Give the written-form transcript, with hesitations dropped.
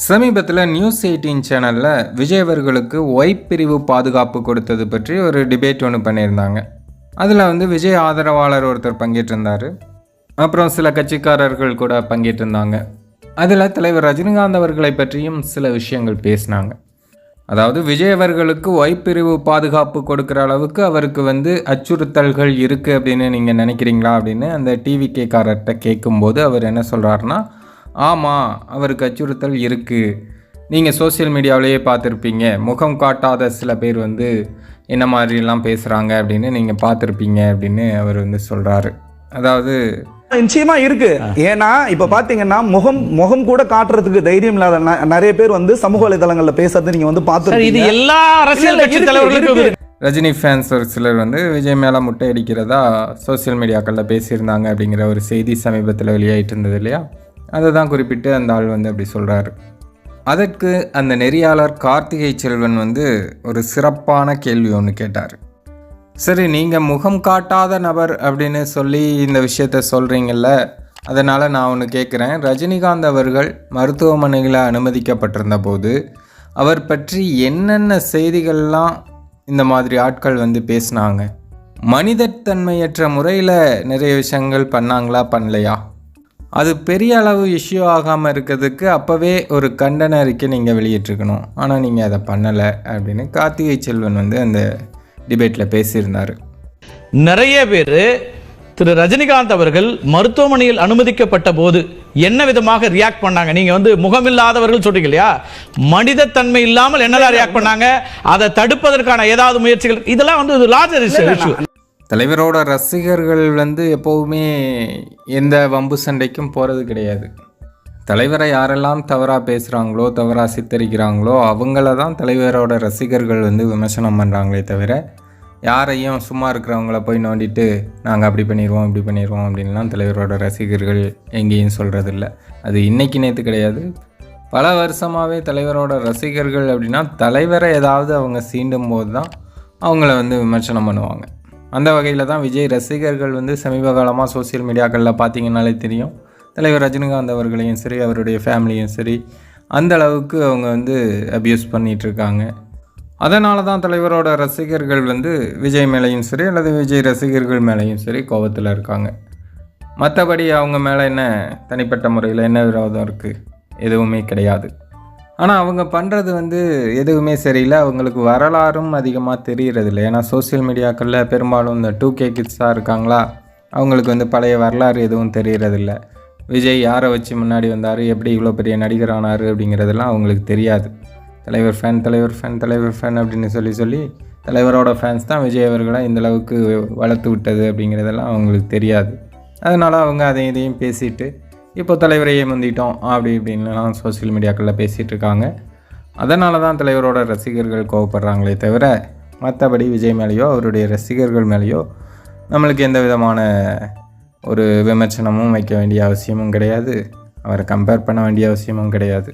சமீபத்தில் நியூஸ் 18 சேனலில் விஜய் அவர்களுக்கு ஒய் பிரிவு பாதுகாப்பு கொடுத்தது பற்றி ஒரு டிபேட் ஒன்று பண்ணியிருந்தாங்க. அதில் விஜய் ஆதரவாளர் ஒருத்தர் பங்கேற்றிருந்தார். அப்புறம் சில கட்சிக்காரர்கள் கூட பங்கேற்றிருந்தாங்க. அதில் தலைவர் ரஜினிகாந்த் அவர்களை பற்றியும் சில விஷயங்கள் பேசினாங்க. அதாவது விஜய் அவர்களுக்கு ஒய் பிரிவு பாதுகாப்பு கொடுக்குற அளவுக்கு அவருக்கு அச்சுறுத்தல்கள் இருக்குது அப்படின்னு நீங்கள் நினைக்கிறீங்களா அப்படின்னு அந்த டிவிகேக்காரர்கிட்ட கேட்கும்போது அவர் என்ன சொல்கிறாருன்னா, ஆமாம், அவருக்கு அச்சுறுத்தல் இருக்குது. நீங்கள் சோசியல் மீடியாவிலேயே பார்த்துருப்பீங்க, முகம் காட்டாத சில பேர் என்ன மாதிரிலாம் பேசுகிறாங்க அப்படின்னு நீங்கள் பார்த்துருப்பீங்க அப்படின்னு அவர் சொல்கிறாரு. அதாவது நிச்சயமா இருக்கு. ஏன்னா இப்ப பாத்தீங்கன்னா முகம் கூட காட்டுறதுக்கு தைரியம் இல்லாத நிறைய பேர் சமூக வலைதளங்கள்ல பேசுறது நீங்க பார்த்து எல்லா அரசியல் கட்சி தலைவர்களுக்கும் ரஜினி ஃபேன்ஸ் ஒரு சிலர் விஜய் மேலே முட்டை அடிக்கிறதா சோசியல் மீடியாக்களில் பேசியிருந்தாங்க அப்படிங்கிற ஒரு செய்தி சமீபத்தில் வெளியாகிட்டு இருந்தது இல்லையா? அதை தான் குறிப்பிட்டு அந்த ஆள் அப்படி சொல்கிறாரு. அதற்கு அந்த நெறியாளர் கார்த்திகை செல்வன் ஒரு சிறப்பான கேள்வி ஒன்று கேட்டார். சரி, நீங்கள் முகம் காட்டாத நபர் அப்படின்னு சொல்லி இந்த விஷயத்த சொல்கிறீங்கல்ல, அதனால் நான் ஒன்று கேட்குறேன். ரஜினிகாந்த் அவர்கள் மருத்துவமனையில் அனுமதிக்கப்பட்டிருந்த போது அவர் பற்றி என்னென்ன செய்திகள்லாம் இந்த மாதிரி ஆட்கள் பேசினாங்க? மனிதத்தன்மையற்ற முறையில் நிறைய விஷயங்கள் பண்ணாங்களா, பண்ணலையா? அது பெரிய அளவு இஷ்யூ ஆகாமல் இருக்கிறதுக்கு அப்போவே ஒரு கண்டன அறிக்கை நீங்கள் வெளியிட்டிருக்கணும். ஆனால் நீங்கள் அதை பண்ணலை அப்படின்னு கார்த்திகை செல்வன் அந்த டிபேட்டில் பேசியிருந்தார். நிறைய பேர் திரு ரஜினிகாந்த் அவர்கள் மருத்துவமனையில் அனுமதிக்கப்பட்ட போது என்ன விதமாக ரியாக்ட் பண்ணாங்க? நீங்க முகமில்லாதவர்கள் சொல்றீங்க இல்லையா, மனிதத்தன்மை இல்லாமல் என்னதான் ரியாக்ட் பண்ணாங்க? அதை தடுப்பதற்கான ஏதாவது முயற்சிகள், இதெல்லாம் லார்ஜர் இஷ்யூ. தலைவரோட ரசிகர்கள் எப்போவுமே எந்த வம்பு சண்டைக்கும் போகிறது கிடையாது. தலைவரை யாரெல்லாம் தவறாக பேசுகிறாங்களோ, தவறாக சித்தரிக்கிறாங்களோ அவங்கள தான் தலைவரோட ரசிகர்கள் விமர்சனம் பண்ணுறாங்களே தவிர, யாரையும் சும்மா இருக்கிறவங்கள போய் நோண்டிட்டு நாங்கள் அப்படி பண்ணிடுவோம் இப்படி பண்ணிடுவோம் அப்படின்லாம் தலைவரோட ரசிகர்கள் எங்கேயும் சொல்கிறதில்ல. அது இன்றைக்கி நேற்று கிடையாது, பல வருஷமாகவே தலைவரோட ரசிகர்கள் அப்படின்னா தலைவரை ஏதாவது அவங்க சீண்டும் போது தான் அவங்கள விமர்சனம் பண்ணுவாங்க. அந்த வகையில் தான் விஜய் ரசிகர்கள் சமீப காலமாக சோசியல் மீடியாக்களில் பார்த்தீங்கன்னாலே தெரியும், தலைவர் ரஜினிகாந்த் அவர்களையும் சரி அவருடைய ஃபேமிலியும் சரி அந்த அளவுக்கு அவங்க அப்யூஸ் பண்ணிகிட்ருக்காங்க. அதனால தான் தலைவரோட ரசிகர்கள் விஜய் மேலேயும் சரி அல்லது விஜய் ரசிகர்கள் மேலேயும் சரி கோபத்தில் இருக்காங்க. மற்றபடி அவங்க மேலே என்ன தனிப்பட்ட முறையில் என்ன விரோதம் இருக்குது? எதுவுமே கிடையாது. ஆனால் அவங்க பண்ணுறது எதுவுமே சரியில்லை. அவங்களுக்கு வரலாறும் அதிகமாக தெரிகிறதில்ல. ஏன்னா சோசியல் மீடியாக்களில் பெரும்பாலும் இந்த 2K கிட்ஸாக இருக்காங்களா, அவங்களுக்கு பழைய வரலாறு எதுவும் தெரிகிறதில்ல. விஜய் யாரை வச்சு முன்னாடி வந்தார், எப்படி இவ்வளோ பெரிய நடிகர் ஆனார் அப்படிங்கிறதெல்லாம் அவங்களுக்கு தெரியாது. தலைவர் ஃபேன் தலைவர் ஃபேன் தலைவர் ஃபேன் அப்படின்னு சொல்லி தலைவரோட ஃபேன்ஸ் தான் விஜய் அவர்களை இந்தளவுக்கு வளர்த்து விட்டது அப்படிங்கிறதெல்லாம் அவங்களுக்கு தெரியாது. அதனால் அவங்க அதையும் இதையும் பேசிட்டு இப்போ தலைவரையே முந்திட்டோம் அப்படி இப்படின்லாம் சோசியல் மீடியாக்களில் பேசிகிட்டு இருக்காங்க. அதனால தான் தலைவரோட ரசிகர்கள் கோவப்படுறாங்களே தவிர, மற்றபடி விஜய் மேலேயோ அவருடைய ரசிகர்கள் மேலேயோ நம்மளுக்கு எந்த விதமான ஒரு விமர்சனமும் வைக்க வேண்டிய அவசியமும் கிடையாது, அவரை கம்பேர் பண்ண வேண்டிய அவசியமும் கிடையாது.